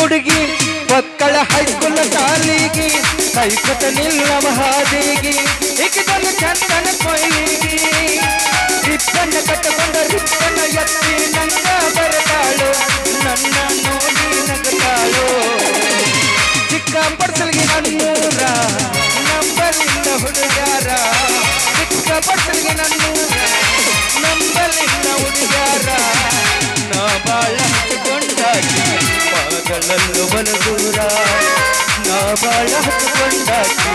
ಹುಡುಗಿ ಮಕ್ಕಳ ಹೈಸ್ಕೂಲ್ ಶಾಲಿಗೆ ಕೈಕತ ನಿಲ್ಲವ ಹಾದಿಗೆ ಇಕ್ಕಿದೊಂದು ಚಂದನ ಕೊಯ್ಲಿಗೆ ರಿಪ್ಪನ್ನ ಕಟ್ಟಕೊಂಡ ರಿಪ್ಪನ್ನ ಎತ್ತಿ ನಂಗ ಬರತಾಳು ನನ್ನ ನೋಡಿ ನಗತಾಳು ಚಿಕ್ಕ ಪಡ್ಸಲ್ಗೆ ನನ್ನೂರ ನಂಬಲಿಂದ ಹುಡುಗಾರ ಚಿಕ್ಕ ಪಡ್ಸಲ್ಗೆ ನನ್ನೂರ ನಂಬಲಿಂದ ಹುಡುಗಾರ ನಾ ಬಾಳ ಹಚ್ಚಿಕೊಂಡಾಕಿ ಮಗಳಲ್ಲೂ ಬಲು ದೂರ ನಾ ಬಾಳ ಹಚ್ಚಿಕೊಂಡಾಕಿ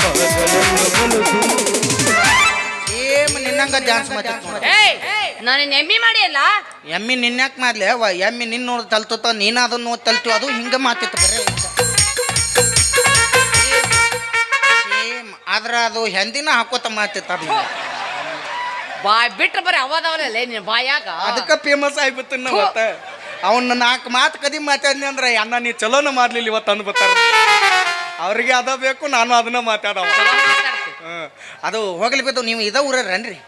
ಮಗಳಲ್ಲೂ ಬಲು ದೂರ ಏಮ್ ನಿನ್ನಂಗ ಡ್ಯಾನ್ಸ್ ಮಾಡಿ ನಾನು ಎಮ್ಮಿ ಮಾಡಿ ಅಲ್ಲ ಎಮ್ಮಿ ನಿನ್ಯಾಕ್ ಮಾಡ್ಲಿ ಎಮ್ಮಿ ನಿನ್ನ ನೋಡಿ ತಲ್ತತ ನೀನ ಅದನ್ನ ನೋಡಿ ತಲ್ತು ಅದು ಹಿಂಗ ಮಾತಿತ್ತು ಬರೇ ಆದ್ರ ಅದು ಹೆಂದಿನ ಹಾಕೋತ ಮಾತಿತ್ತ ಬಾಯ್ ಬಿಟ್ರೆ ಬರೀ ಅವದವಲ್ಲ ನಿನ್ನ ಬಾಯಾಗ ಅದಕ್ಕೆ ಫೇಮಸ್ ಆಗ್ಬಿಟ್ಟು ಅವತ್ತ ಅವನ್ನ 4 ಮಾತು ಕದಿ ಮಾತಾಡ್ನಿ ಅಂದ್ರೆ ಅಣ್ಣ ನೀ ಚಲೋನ ಮಾಡ್ಲಿಲ್ಲ ಇವತ್ತು ಅಂದ್ಬಿಟ್ಟಾರ ಅವ್ರಿಗೆ ಅದ ಬೇಕು ನಾನು ಅದನ್ನ ಮಾತಾಡವ ಅದು ಹೋಗ್ಲಿ ಬಿದ್ದು ನೀವು ಇದ ಊರನ್ರಿ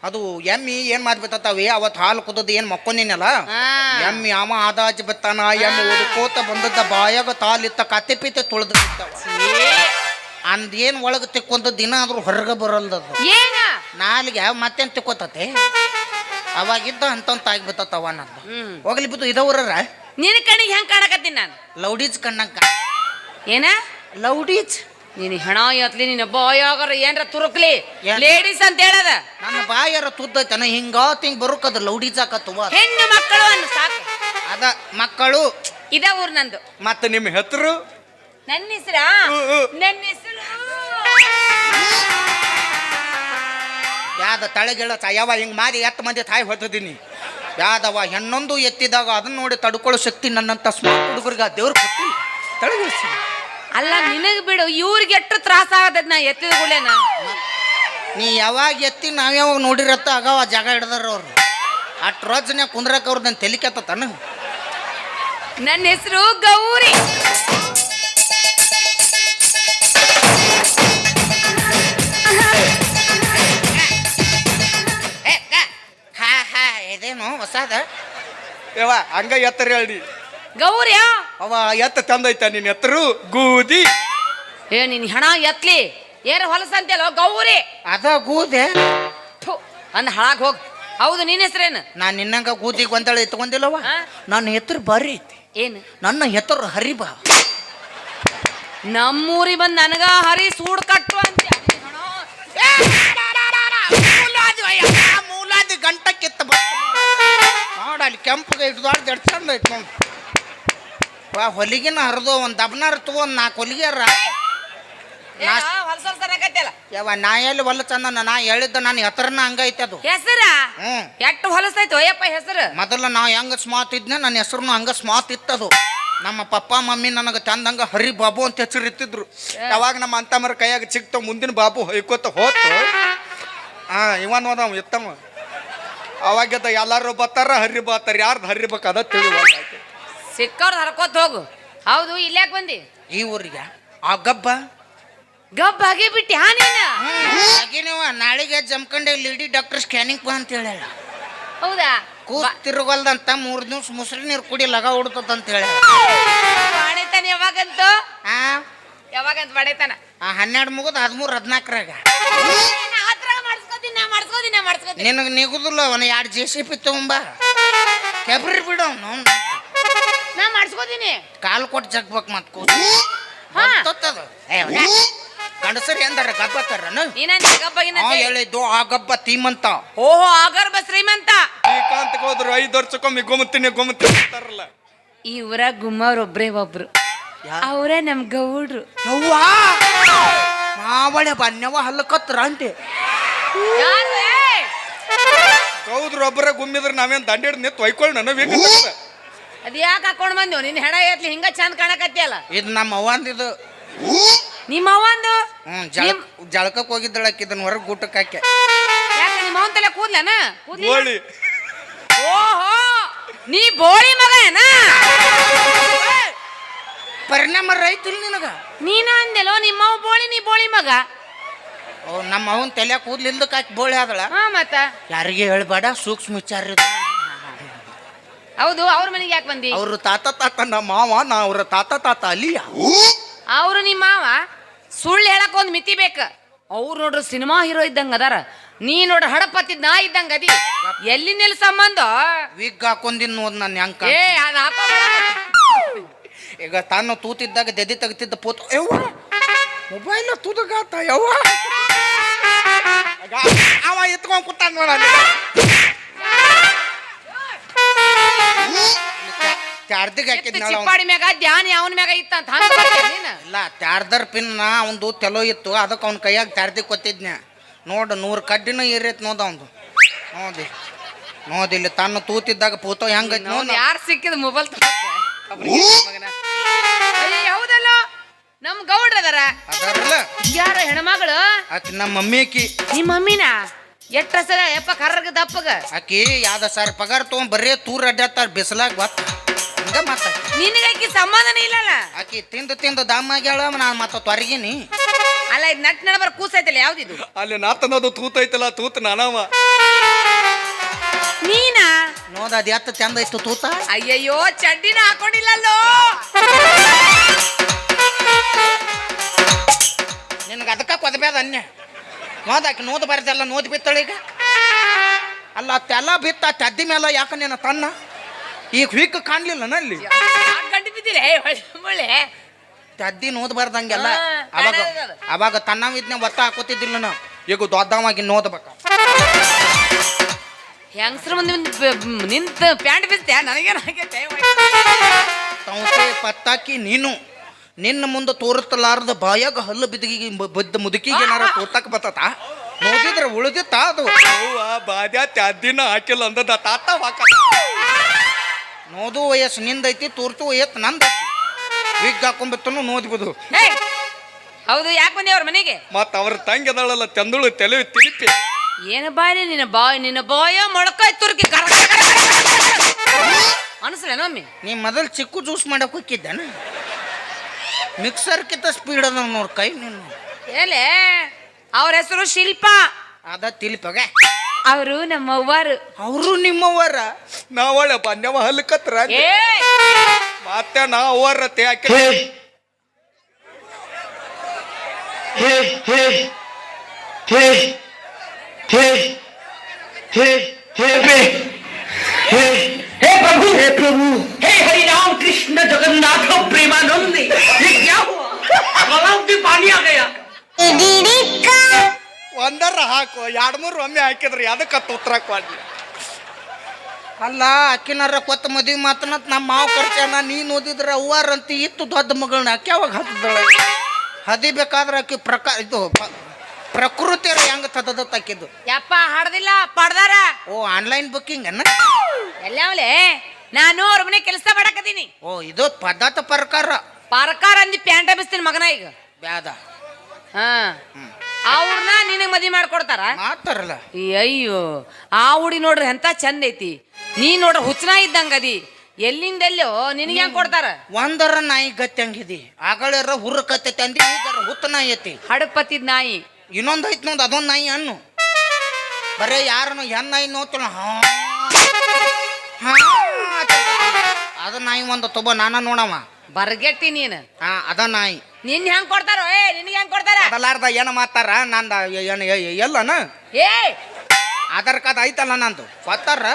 ಅದು ಎಮ್ಮಿ ಏನ್ ಮಾಡ್ಬಿಟ್ಟತಾವಿ ಅವತ್ತು ಹಾಲು ಕುದದ್ದು ಏನ್ ಮಕ್ಕೊಂದಿನಲ್ಲ ಎಮ್ಮಿ ಅವ ಆದಾಜ್ ಬತ್ತಾನ ಎಮ್ಮಿ ಓದ್ಕೋತ ಬಂದದ್ದ ಬಾಯಾಗ ತಾಲಿತ್ತ ಕತ್ತೆ ಪೀತೆ ತುಳ್ದ ಅಂದೇನ್ ಒಳಗೆ ತಿಕ್ಕೊಂದ ದಿನ ಆದ್ರೂ ಹೊರಗೆ ಬರಲ್ದದು ನಾಲಿಗೆ ಮತ್ತೇನ್ ತಿಕ್ಕೋತತೆ ಅವಾಗಿದ್ದ ಅಂತ ಆಗ್ಬಿತ್ತವ ನಂದು ಹೋಗ್ಲಿ ಬಿದ್ದು ಇದವ್ರ ನಿನ್ನ ಕಣ್ಣಿಗೆ ಹೆಂಗ್ ಕಾಣಕತ್ತೀನಿ ನಾನು ಲೌಡೀಜ್ ಕಣ್ಣಂಕ ಏನ ಲೌಡೀಜ್ ನೀನು ಹೆಣ ಎತ್ಲಿ ನಿನ್ನ ಬಾಯಾಗರ ಏನ್ರ ತುರುಕ್ಲಿ ಲೇಡೀಸ್ ಅಂತ ಹೇಳದ ನನ್ನ ಬಾಯಾರ ತುದ್ದೈತನ ಹಿಂಗ ಬರುಕದ ಲೌಡೀಜ್ ಆಕತ್ತವ ಹೆಣ್ಣು ಮಕ್ಕಳು ಅನ್ನು ಸಾಕು ಅದ ಮಕ್ಕಳು ಇದ ಊರ್ ನಂದು ಮತ್ತೆ ನಿಮ್ಮ ಹೆಸರು ನನ್ನ ಹೆಸರ ನನ್ನ ಹೆಸರು ಯಾವ್ದ ತಳಗಿಳ ಯಾವ ಹಿಂಗ್ ಮಾಡಿ 10 ಮಂದಿ ತಾಯಿ ಹೊತ್ತಿದ್ದೀನಿ ಯಾವ್ದವ ಹೆಣ್ಣೊಂದು ಎತ್ತಿದಾಗ ಅದನ್ನ ನೋಡಿ ತಡ್ಕೊಳ್ಳೋ ಶಕ್ತಿ ನನ್ನಂತ ಸ್ಮಾರ್ಟ್ ಹುಡುಗರಿಗೆ ದೇವ್ರ ಕೊಟ್ಟಿ ತಳಗಿಳಿಸಿ ಅಲ್ಲ ನಿನಗ್ ಬಿಡು ಇವ್ರಿಗೆ ಎಷ್ಟು ತ್ರಾಸ ಆಗದ ನಾ ಎತ್ತಿದ ಗುಳೇನ ನೀ ಯಾವಾಗ ಎತ್ತಿ ನಾವ್ಯಾವಾಗ ನೋಡಿರತ್ತ ಆಗ ಜಾಗ ಹಿಡ್ದಾರ ಅವ್ರು ಅಷ್ಟು ರೋಜನೆ ಕುಂದ್ರಕ್ಕೆ ಅವ್ರು ನನ್ನ ತೆಲಿಕತ್ತನ ನನ್ನ ಹೆಸರು ಗೌರಿ ಇದೇನು ಹೊಸದ ಯವ ಹಂಗ ಎತ್ತರ ಹೇಳಿ ಗೌರಿ ಅವ ಎತ್ತ ತಂದೈತ ನಿನ್ನ ಎತ್ತರು ಗೂದಿ ಏ ನಿನ್ ಹೆಣ ಎತ್ಲಿ ಏನ ಹೊಲಸಂತೇಲೋ ಗೌರಿ ಅದ ಗೂದೆ ಅಂದ್ ಹಾಳಾಗ್ ಹೋಗ್ ಹೌದು ನಿನ್ನ ಹೆಸರೇನು ನಾನು ನಿನ್ನಂಗ ಗೂದಿ ಗೊಂದಳ ಎತ್ಕೊಂಡಿಲ್ಲವ ನನ್ನ ಹೆತ್ತರು ಬಾರಿ ಐತಿ ಏನು ನನ್ನ ಹೆತ್ತರು ಹರಿಬಾ ನಮ್ಮೂರಿ ಬಂದ್ ನನಗ ಹರಿ ಸೂಡ್ ಕಟ್ಟು ಅಂತ ಮೂಲಾದಿ ಗಂಟ ಕಿತ್ತ ನೋಡ ಅಲ್ಲಿ ಕೆಂಪಗೆ ಹಿಡ್ದಾಡ್ದು ಎಷ್ಟು ಚಂದ ಐತಿ ನೋಡಿ ಹೊಲಿಗೆನ ಹರಿದು ಒಂದು ದಬ್ನಾರ ತಗೊಂಡು 4 ಹೊಲಿಗೆರ ಯಾವ ನಾ ಎಲ್ಲಿ ಹೊಲ ಚಂದ ನಾ ಹೇಳಿದ್ದ ನಾನು ಹೆಸರನ್ನ ಹಂಗೈತೆ ಅದು ಹೆಸರ ಎಷ್ಟು ಹೊಲಸೈತು ಅಯ್ಯಪ್ಪ ಹೆಸರು ಮೊದಲ ನಾ ಹೆಂಗ ಸ್ಮಾತ್ ಇದ್ನೆ ನನ್ನ ಹೆಸರು ಹಂಗ ಸ್ಮಾತ್ ಇತ್ತದು ನಮ್ಮ ಪಪ್ಪ ಮಮ್ಮಿ ನನಗೆ ಚಂದಂಗ ಹರಿ ಬಾಬು ಅಂತ ಹೆಸರು ಇತ್ತಿದ್ರು ಯಾವಾಗ ನಮ್ಮ ಅಂತಮ್ಮರ ಕೈಯಾಗ ಸಿಕ್ತ ಮುಂದಿನ ಬಾಬು ಹೊಯ್ಕೋತ ಹೋತು ಇವನ್ ಹೋದವ ಇತ್ತವ ಅವಾಗದ ಎಲ್ಲಾರು ಬರ್ತಾರ ಹರಿ ಬಾತಾರ ಯಾರ್ದು ಹರಿಬೇಕು ಅದ ತಿಳಿವ ಸಿಕ್ಕವ್ರದ್ದು ಹರ್ಕೋತ ಹೋಗು ಹೌದು ಇಲ್ಯಾಕೆ ಬಂದಿ ಈ ಊರಿಗೆ ಆ ಗಬ್ಬ ಹಾಗೆ ಬಿಟ್ಟಿ ಹಾಗೇನವ ನಾಳೆಗೆ ಜಮ್ಕಂಡೆ ಲೇಡಿ ಡಾಕ್ಟರ್ ಸ್ಕ್ಯಾನಿಂಗ್ ಬಾ ಅಂತ ಹೇಳ ಹೌದಾ ಕೂತ್ ತಿರುಗಲ್ದಂತ 3 ದಿವ್ಸ ಮುಸ್ರಿ ನೀರು ಕುಡಿ ಲಗ ಹೊಡ್ತದಂತ ಹೇಳ ಬಾಡೈತಾನ ಯಾವಾಗಂತ ಬಾಡೈತಾನ 12 ಮುಗಿದ್ 13 14ರಾಗ ನಿನಗೆ ನಿಗುದಿಲ್ಲ ಅವನ 2 JCB ತಗೊಂಬ ಕೆಬ್ರಿ ಬಿಡು ನಾ ಮಾಡಿಸ್ಕೋತೀನಿ ಕಾಲು ಕೊಟ್ಟು ಜಗ್ಬೇಕು ಮತ್ ಗಂಡಸರಿ ಅಂದಾರ ಗಬ್ಬತ್ತಾರ ಹೇಳಿದ್ದು ಆ ಗಬ್ಬ ತೀಮಂತ ಓಹೋ ಆಗರ್ಭ ಶ್ರೀಮಂತ ಶ್ರೀಕಾಂತ್ ಹೋದ್ರು 5 ವರ್ಷಕ್ಕೊಮ್ಮೆ ಗೊಮ್ಮತೀನಿ ಅಂತಾರಲ್ಲ ಈ ಊರ ಗುಮ್ಮವ್ರೊಬ್ರೇ ಒಬ್ರು ಅವರೇ ನಮ್ ಗೌಡ್ರು ಮಾವಳೆ ಬನ್ನವ ಹಲ್ಲಕತ್ರ ಅಂತೆ ಗೌಡ್ರು ಒಬ್ಬರ ಗುಮ್ಮಿದ್ರ ನಾವೇನ್ ದಂಡೇಡ್ ನಿತ್ ಒಯ್ಕೊಳ್ಳ ನನಗೆ ಅದ್ ಯಾಕೆ ಹಾಕೊಂಡ್ ಬಂದೇವ್ ನಿನ್ ಹೆಣ ಎತ್ಲಿ ಹಿಂಗ ಚಂದ ಕಾಣಕತ್ತಿಯಲ್ಲ ಇದು ನಮ್ಮ ಅವ್ವಂದಿದು ನಿಮ್ಮ ಅವ್ವಂದು ಜಳಕಕ್ಕೆ ಹೋಗಿದ್ದಳಕ್ಕೆ ಇದನ್ನ ಹೊರಗೆ ಗೂಟಕ್ಕೆ ಹಾಕಿ ಯಾಕೆ ನಿಮ್ಮ ಅವ್ವನ್ ತಲೆ ಕೂದ್ಲನ ಬೋಳಿ ಓಹೋ ನೀ ಬೋಳಿ ಮಗ ಏನ ಪರಿಣಾಮ ರೈತಿಲ್ ನಿನಗ ನೀನ ಅಂದೆಲೋ ನಿಮ್ಮವ್ ಬೋಳಿ ನೀ ಬೋಳಿ ಮಗ ನಮ್ಮ ಅವನ್ ತಲೆ ಕೂದ್ಲಿಲ್ದಕ್ಕೆ ಹಾಕಿ ಬೋಳಿ ಆದಳ ಮತ್ತ ಯಾರಿಗೆ ಹೇಳ್ಬೇಡ ಸೂಕ್ಷ್ಮ ವಿಚಾರ ಹೌದು ಅವ್ರ ಮನೆಗೆ ಯಾಕೆ ಬಂದಿ? ಅವ್ರ ತಾತ ನಮ್ಮ ಮಾವ, ನಾ ಅವ್ರ ತಾತ ಅಲಿಯ. ಅವ್ರು ನಿಮ್ಮ ಮಾವ ಸುಳ್ಳು ಹೇಳಕ್ ಒಂದ್ ಮಿತಿ ಬೇಕ. ಅವ್ರು ನೋಡ್ರಿ ಸಿನಿಮಾ ಹೀರೋ ಇದ್ದಂಗ ಅದಾರ, ನೀ ನೋಡ್ರಿ ಹಡಪತ್ತಿದ್ ನಾ ಇದ್ದಂಗ ಅದಿ. ಎಲ್ಲಿಂದೆಲ್ಲಿ ಸಂಬಂಧ? ವಿಗ್ ಹಾಕೊಂಡಿನ್ ನೋಡ್ ನಾನು ಹೆಂಗ. ಏ ಅದ್ ಹಾಕೋ. ಈಗ ತಾನು ತೂತಿದ್ದಾಗ ದೆದಿ ತೆಗಿತಿದ್ದ ಪೋತ ಯವ್ವ ಮೊಬೈಲ್ ತೂತಗಾತ ಯವ್ವ ಅವ ಎತ್ಕೊಂಡ್ ಕೂತಾನ ನೋಡ. ಚಾರ್ಜಿಗೆ ಹಾಕಿದ್ನ ಚಿಪ್ಪಾಡಿ ಮ್ಯಾಗ ಧ್ಯಾನ ಅವನ ಮ್ಯಾಗ ಇತ್ತ ಅಂತ ಇಲ್ಲ, ಚಾರ್ಜರ್ ಪಿನ್ ಅವಂದು ತೆಲೋ ಇತ್ತು, ಅದಕ್ಕೆ ಅವ್ನ ಕೈಯಾಗ ಚಾರ್ಜಿಗೆ ಕೊತ್ತಿದ್ನ. ನೋಡು 100 ಕಡ್ಡಿನ ಏರೈತ್ ನೋದ ಅವಂದು. ನೋದಿಲ್ಲ ತಾನು ತೂತಿದ್ದಾಗ ಪೋತೋ ಹೆಂಗೈತಿ ನೋಡ್. ಯಾರು ಸಿಕ್ಕಿದ ಮೊಬೈಲ್ ಹೌದಲ್ಲ, ನಮ್ ಗೌಡ್ರ ಅದಾರ ಯಾರ ಹೆಣ್ಮಗಳು? ಆಕಿ ನಮ್ಮ ಮಮ್ಮಿ. ಆಕಿ ನಿಮ್ಮ ಮಮ್ಮಿನ ಎಟ್ಟ ಸರ ಯಪ್ಪ ಕರ್ರಗ ದಪ್ಪಗ. ಆಕಿ ಯಾವ್ದ ಸರ್ ಪಗಾರ ತಗೊಂಡ್ ಬರೀ ತೂರ್ ಅಡ್ಡಾಡ್ತಾರ ಬಿಸಿಲಾಗ ಗೊತ್ತ. ಹಂಗ ಮತ್ತ ನಿನಗಾಕಿ ಸಂಬಂಧನ ಇಲ್ಲಲ್ಲ. ಆಕಿ ತಿಂದು ದಮ್ ಆಗ್ಯಾಳ, ನಾನು ಮತ್ತ ತೊರಗಿನಿ. ಅಲ್ಲ ಇದು ನಟ್ ನಡಬರ್ ಕೂಸೈತಲ್ಲ ಯಾವ್ದಿದು? ಅಲ್ಲಿ ನಾತನದು ತೂತೈತಲ್ಲ, ತೂತ್ ನಾನವ. ನೀನಾ ನೋದ ಅದ್ ಎತ್ತ ಚಂದ ಇತ್ತು ತೂತ. ಅಯ್ಯಯ್ಯೋ ಚಡ್ಡಿನ ಹಾಕೊಂಡಿಲ್ಲಲ್ಲೋ. ನಿನಗೆ ಅದಕ್ಕ ಕೊದಬೇದ ಅನ್ಯ. ನೋದಾಕಿ ನೋದ್ ಬರ್ದಲ್ಲ, ನೋದ್ ಬಿತ್ತಳೀಗ. ಅಲ್ಲ ತೆಲ್ಲ ಬಿತ್ತ ತದ್ದಿ ಮೇಲೆ ಯಾಕ ನೀನು ತನ್ನ ಈಗ ಹಿಕ್ ಕಾಣ್ಲಿಲ್ಲ ನಲ್ಲಿ ಗಂಟು ಬಿದ್ದಿಲ್ಲ ಒಳ್ಳೆ ತದ್ದಿ ನೋದ್ ಬರ್ದಂಗೆಲ್ಲ. ಅವಾಗ ತನ್ನವಿದ್ನ ಒತ್ತ ಹಾಕೋತಿದ್ದಿಲ್ಲ ನಾವು. ಈಗ ದೊಡ್ಡವಾಗಿ ನೋದ್ಬೇಕ. ಹೆಂಗಸ್ರ ಮಂದಿ ನಿಂತ ಪ್ಯಾಂಟ್ ಬಿದ್ದೆ ನನಗೇನಾಗೈತೆ? ತೌಸೆ ಪತ್ತಾಕಿ ನೀನು ನಿನ್ನ ಮುಂದೆ ತೋರಿಸಲಾರ್ದ ಬಾಯಾಗ ಹಲ್ಲು ಬಿದ್ದ ಮುದುಕಿಗೆ ಏನಾರ ತೋರ್ತಾಕ ಬತ್ತ ನೋಡಿದ್ರೆ ಉಳಿದಿತ್ತ ಅದು. ಬಾದ್ಯಾ ತ್ಯಾದಿನ ಹಾಕಿಲ್ಲ ಅಂದದ ತಾತ ಹಾಕ. ನೋದು ವಯಸ್ಸು ನಿಂದೈತಿ, ತೋರ್ತು ವಯಸ್ಸು ನಂದೈತಿ. ವಿಗ್ ಹಾಕೊಂಡ್ಬಿತ್ತನು ನೋದ್ಬೋದು. ಹೌದು, ಯಾಕೆ ಬಂದಿ ಅವ್ರ ಮನೆಗೆ? ಮತ್ತ ಅವ್ರ ತಂಗಿ ಅದಳಲ್ಲ ಚಂದುಳು ತಲೆ ತಿಲಿಪಿ. ಏನು ಬಾಯಿ ನಿನ್ನ ಬಾಯ ಮೊಳಕಾಯ್ ತುರ್ಕಿ ಅನ್ಸಲೇನೊಮ್ಮೆ. ನೀ ಮೊದಲು ಚಿಕ್ಕು ಜ್ಯೂಸ್ ಮಾಡಕ್ ಹೋಗಿದ್ದಾನ. ಮಿಕ್ಸರ್ ಕಿತ್ತ ಸ್ಪೀಡ್ ಅದ ನೋಡ್ ಕೈ ನೀನು. ಏಲೆ ಅವ್ರ ಹೆಸರು ಶಿಲ್ಪ. ಅದ ತಿಲಿಪಗ. ಅವರು ನಮ್ಮವ್ವಾರು. ಅವರು ನಿಮ್ಮವ್ವರ. ನಾವಳೆ ಬನ್ಯವ ಹಲ್ಕತ್ರ ಮತ್ತೆ ನಾವರ ಯಾಕೆ हे प्रभु हे हरि राम कृष्ण जगन्नाथ प्रेमानंद, ये क्या हुआ? गलाव में पानी आ गया. ಒಂದರ ಹಾಕು 2-3 ಒಮ್ಮೆ ಹಾಕಿದ್ರಿ ಅದಕ್ಕೆ ಉತ್ತರ ಕೊಡ್ಲಿ. ಅಲ್ಲ ಅಕ್ಕಿನಾರ ಕೊತ್ತ ಮದುವೆ ಮಾತನತ್ ನಮ್ಮ ಮಾವು ಖರ್ಚನ ನೀನು ಓದಿದ್ರೆ ಅವ್ವಾರಂತ ಇತ್ತು ದೊಡ್ಡ ಮಗಳನ್ನ ಅಕ್ಕಿ ಯಾವಾಗ ಹತ್ತದಳ ಹದಿಬೇಕಾದ್ರೆ ಅಕ್ಕಿ ಇದು ಪ್ರಕೃತಿ ಹೆಂಗ ತದದತ್ ಹಾಕಿದ್ದು. ಯಪ್ಪ ಹಾಡ್ದಿಲ್ಲ ಪಡ್ದಾರ. ಓ ಆನ್ಲೈನ್ ಬುಕ್ಕಿಂಗ್ ಅನ್ನ ಎಲ್ಲವಲೆ ನಾನು ಅವ್ರ ಮನೆ ಕೆಲಸ ಮಾಡಕತ್ತೀನಿ. ಓ ಇದು ಪದಾರ್ಥ ಪರಕಾರ ಅಂದಿ ಪ್ಯಾಂಟ ಬಿಸ್ತೀನಿ ಮಗನ ಈಗ ಬ್ಯಾದ. ಹಾ ಅವ್ರನ್ನ ನಿನಗೆ ಮದ್ವಿ ಮಾಡ್ಕೊಡ್ತಾರ ಮಾಡ್ತಾರಲ್ಲ. ಅಯ್ಯೋ ಆ ಹುಡಿ ನೋಡ್ರಿ ಎಂತ ಚಂದ ಐತಿ, ನೀ ನೋಡ್ರಿ ಹುಚ್ಚನ ಇದ್ದಂಗದಿ. ಎಲ್ಲಿಂದೆಲ್ಲೋ ನಿನಗೆ ಹೆಂಗ್ ಕೊಡ್ತಾರ? ಒಂದರ ನಾಯಿ ಗತಿ ಹಂಗಿದಿ, ಆಗಳರ ಹುರ್ರ ಕತ್ತೈತಿ ಅಂದಿ, ಈಗರ ಹುತ್ತ ನಾಯಿ ಐತಿ. ಹಡಪತ್ತಿದ್ ನಾಯಿ. ಇನ್ನೊಂದು ಐತಿ ನೋಡ್ ಅದೊಂದು ನಾಯಿ ಅನ್ನು. ಬರೇ ಯಾರನ್ನು ಹೆಣ್ಣು ನಾಯಿ ನೋಡ್ತಾಳ ಅದ ನಾಯಿ ಒಂದು ತೊಬ ನಾನ ನೋಡವ ಬರ್ಗೆಟ್ಟಿ ನೀನು. ಅದ ನಾಯಿ ನಿನ್ ಹೆಂಗ್ ಕೊಡ್ತಾರೋ? ನಿನ್ಗೆ ಹೆಂಗ್ ಕೊಡ್ತಾರ? ಅದಲಾರ್ದ ಏನ ಮಾತಾರ ನಂದ ಎಲ್ಲನ ಏ ಆಧಾರ್ ಕಾರ್ಡ್ ಐತಲ್ಲ ನಂದು ಕೊತ್ತಾರ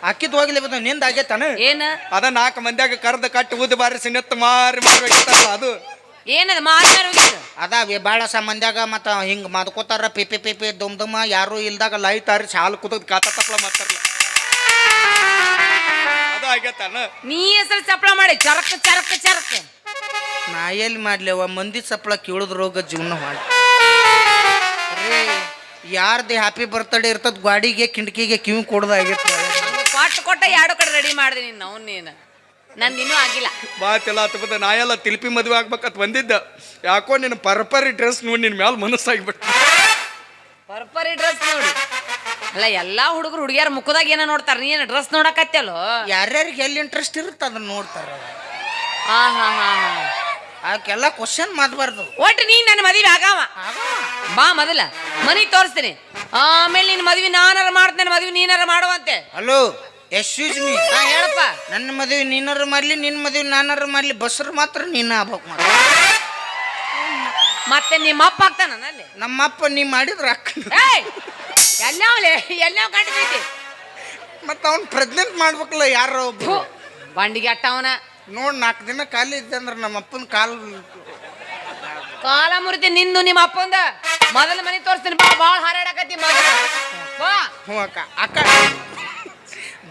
ಅಕ್ಕಿದ್ ಹೋಗ್ಲಿ ಬದ ನಿಂದ ಆಗೇತಾನ. ಏನ ಅದ 4 ಮಂದಿಯಾಗ ಕರ್ದ ಕಟ್ಟಿ ಊದಿ ಬಾರಿಸಿ ನೆತ್ತು ಮಾರ್ಬೇಕಿತ್ತಲ್ಲ ಅದು. ಏನದ ಮಾತಾಡ ಅದಾವೆ ಬಾಳ ಮಂದ್ಯಾಗ ಮತ್ತ ಹಿಂಗ ಮಾಡ್ಕೋತಾರ ಪಿಪಿ ಪಿಪಿ ದುಮ್ ಯಾರು ಇಲ್ದಾಗ ಲೈತಾರ ಶಾಲು ಕುದದ್ ಕಾತ ತಪ್ಪಲ ಮಾಡ್ತಾರಲ್ಲ ಅದು ಆಗೇತಾನ. ನೀ ಹೆಸರು ಚಪ್ಪಳ ಮಾಡಿ ಚರಕ್ ಚರಕ್ ಚರಕ್. ನಾ ಎಲ್ಲಿ ಮಾಡ್ಲೇವ ಮಂದಿ ಚಪ್ಪಳ ಕೀಳುದ್ ರೋಗ ಜೀವನ ಮಾಡಿ. ಯಾರ್ದು ಹ್ಯಾಪಿ ಬರ್ತಡೇ ಇರ್ತದ ಗಾಡಿಗೆ ಕಿಂಡ್ಕಿಗೆ ಕಿವಿ ಕೊಡೋದಾಗೈತೆ. ಕೊಟ್ಟ 2 ಕಡೆ ರೆಡಿ ಮಾಡಿದೆ ನೀನು. ಅವ್ನು ನೀನು ನಂದಿನ್ನೂ ಆಗಿಲ್ಲ. ಬಾತೆಲ್ಲ ಹತ್ತ ನಾ ಎಲ್ಲ ತಿಲ್ಪಿ ಮದುವೆ ಆಗ್ಬೇಕತ್ ಬಂದಿದ್ದ. ಯಾಕೋ ನಿನ್ನ ಪರ್ಪರಿ ಡ್ರೆಸ್ ನೋಡಿ ನಿನ್ ಮ್ಯಾಲ ಮನಸ್ಸಾಗಿಬಿಟ್ಟು. ಪರ್ಪರಿ ಡ್ರೆಸ್ ನೋಡಿ ಅಲ್ಲ ಎಲ್ಲಾ ಹುಡುಗರು ಹುಡುಗಿಯರ ಮುಖದಾಗ ಏನೋ ನೋಡ್ತಾರ, ನೀನು ಡ್ರೆಸ್ ನೋಡಕತ್ತಲ್ಲೋ. ಯಾರ್ಯಾರಿಗೆ ಎಲ್ಲಿ ಇಂಟ್ರೆಸ್ಟ್ ಇರುತ್ತೆ ಅದನ್ನ ನೋಡ್ತಾರ. ಹಾ ಹಾ ಹಾ ಅವಕ್ಕೆಲ್ಲ ಕ್ವಶನ್ ಮಾಡಬಾರ್ದು. ಒಟ್ಟು ನೀನ್ ನನ್ನ ಮದುವೆ ಆಗಾವ ಬಾ ಮೊದಲ ಮನಿ ತೋರಿಸ್ತೀನಿ, ಆಮೇಲೆ ನಿನ್ ಮದ್ವಿ ನಾನಾರ ಮಾಡ್ತೇನೆ, ಮದ್ವಿ ನೀನಾರ ಮಾಡುವಂತೆ. ಹಲೋ ಎಕ್ಸ್ಕ್ಯೂಸ್ ಮೀ, ಹೇಳಪ್ಪ. ನನ್ನ ಮದುವೆ ನೀನಾರು ಮಾಡ್ಲಿ, ನಿನ್ನ ಮದುವೆ ನಾನಾರು ಮಾಡ್ಲಿ, ಬಸ್ರು ಮಾತ್ರ ನೀನ ಆಗ್ಬೇಕು ಮಾಡ. ಮತ್ತೆ ನಿಮ್ಮ ಅಪ್ಪ ಆಗ್ತಾನ ಅಲ್ಲಿ? ನಮ್ಮಪ್ಪ ನೀ ಮಾಡಿದ್ರ ಅಕ್ಕ. ಎಲ್ಲವೇ ಎಲ್ಲವ ಕಂಡಿದ್ದೈತಿ. ಮತ್ತು ಅವ್ನು ಪ್ರೆಗ್ನೆಂಟ್ ಮಾಡ್ಬೇಕಲ್ಲ ಯಾರೋ ಒಬ್ರು. ಬಂಡಿಗೆ ಅಟ್ಟವನ ನೋಡ್ 4 ದಿನ ಖಾಲಿ ಇದ್ದೆ ಅಂದ್ರೆ ನಮ್ಮ ಅಪ್ಪನ ಕಾಲ ಮುರಿತಿ ನಿಂದು ನಿಮ್ಮ ಅಪ್ಪಂದ. ಮೊದಲ ಮನೆ ತೋರಿಸ್ತೀನಿ ಬಾ, ಭಾಳ ಹಾರಾಡಕತ್ತಿ ಮೊದಲ. ಹ್ಞೂ ಅಕ್ಕ. ಅಕ್ಕ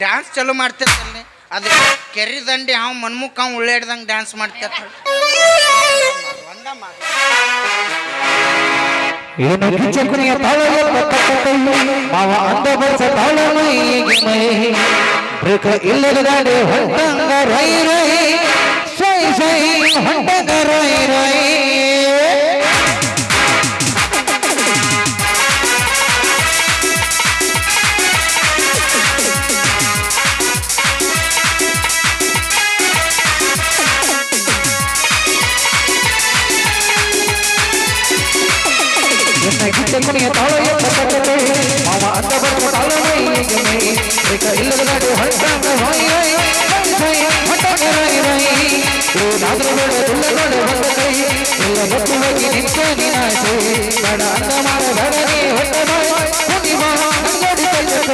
ಡ್ಯಾನ್ಸ್ ಚಲೋ ಮಾಡ್ತಿರ್ತಾನೆ, ಅದು ಕೆರಿ ದಂಡಿ ಹಾವು ಮನ್ಮುಖ ಹಾವು ಉಳ್ಳಾಡ್ದಂಗೆ ಡ್ಯಾನ್ಸ್ ಮಾಡ್ತಿರ್ತಾಳೆ. ಏನು ಕಿಚ್ಚಕುನಿಯ ತಾಳಲು ಮಾವ ಅಂದ ಬಸ ತಾಳಲು ಹೀಗೆ ಮೈ ಬ್ರೇಕ ಇಲ್ಲದ ಗಾಡಿ ಹೊಂಟಂಗ ರೈ ರೈ ಸೈ ಸೈ ಹೊಂಟಂಗ ರೈ ರೈ. ಕಿಚ್ಚಕುನಿಯ ತಾಳಲು ಮಾವ ಅಂದ ಬಸ ತಾಳಲು ಹೀಗೆ ಮೈ ಬ್ರೇಕ ಇಲ್ಲದ ಗಾಡಿ ಹೊಂಟಂಗ ರೈ ರೈ ಸೈ ಹೊಂಟಂಗ ರೈ ರೈ. ನಾದ್ರ ಬೇಡ ತುಳ್ಳಗಳು ಬಂದ ಕೈ ಎಲ್ಲ ಗೊತ್ತು ಹೋಗಿ ನಿಂತ ನಿನಾಸೆ ಬಡ ಅಂದ ಮಾರ ಬಡನೆ ಹೊಟ್ಟ ಬಾಯಿ ಬಾ ಅಂಗಡಿ ಕೈಸೆ.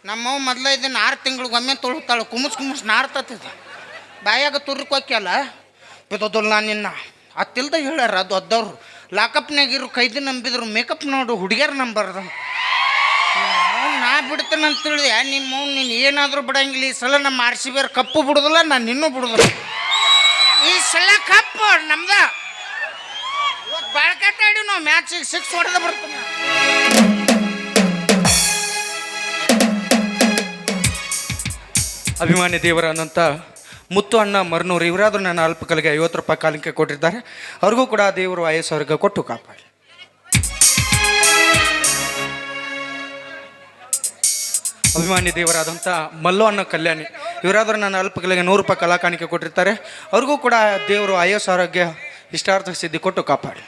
ನಮ್ಮವ್ ಮೊದಲ ಇದನ್ನ 6 ತಿಂಗಳಿಗೊಮ್ಮೆ ತೊಳುತ್ತಾಳು, ಕುಮ್ಮಸ್ ನಾರ್ತದ ಬಾಯಾಗ ತುರ್ಕೊಕ್ಯಲ್ಲ ಬಿದ್ದೋದಲ್ಲ ನಿನ್ನ ಅತ್ತಿಲ್ದ ಹೇಳ್ಯಾರ. ಅದು ಅದ್ದವ್ರು ಲಾಕಪ್ನಾಗಿರು ಕೈದಿ ನಂಬಿದ್ರು, ಮೇಕಪ್ ನೋಡು ಹುಡುಗಿಯರ್ ನಂಬರ್ದ. ನಾ ಬಿಡ್ತೇನೆ ಅಂತ ತಿಳಿದೆ, ನಿಮ್ಮ ನೀನು ಏನಾದರೂ ಬಿಡಂಗಿಲ್ಲ. ಈ ಸಲ ನಮ್ಮ RCB ಕಪ್ಪು ಬಿಡುದಿಲ್ಲ, ನಾನು ಇನ್ನೂ ಬಿಡುದಿಲ್ಲ. ಈ ಸಲ ಕಪ್ಪು ನಮ್ದ. ಇವತ್ತು ಬಾಳ್ಕಟ್ಟ ಆಡಿ ನಾವು ಮ್ಯಾಚಿಗೆ 6 ಹೊಡೆದ ಬರ್ತೀನಿ. ಅಭಿಮಾನಿ ದೇವರಾದಂಥ ಮುತ್ತು ಅಣ್ಣ ಮರ್ನೂರು ಇವರಾದರೂ ನನ್ನ ಅಲ್ಪಕಲಿಗೆ 50 ರೂಪಾಯಿ ಕಾಲಿಕೆ ಕೊಟ್ಟಿದ್ದಾರೆ. ಅವ್ರಿಗೂ ಕೂಡ ದೇವರು 50,000 ಕೊಟ್ಟು ಕಾಪಾಡಿ. ಅಭಿಮಾನಿ ದೇವರಾದಂಥ ಮಲ್ಲು ಅಣ್ಣ ಕಲ್ಯಾಣಿ ಇವರಾದರೂ ನನ್ನ ಅಲ್ಪಕಲಿಗೆ 100 ರೂಪಾಯಿ ಕಲಾ ಕಾಣಿಕೆ ಕೊಟ್ಟಿರ್ತಾರೆ. ಅವ್ರಿಗೂ ಕೂಡ ದೇವರು 50,000 ಇಷ್ಟಾರ್ಥ ಸಿದ್ಧಿ ಕೊಟ್ಟು ಕಾಪಾಡಿ.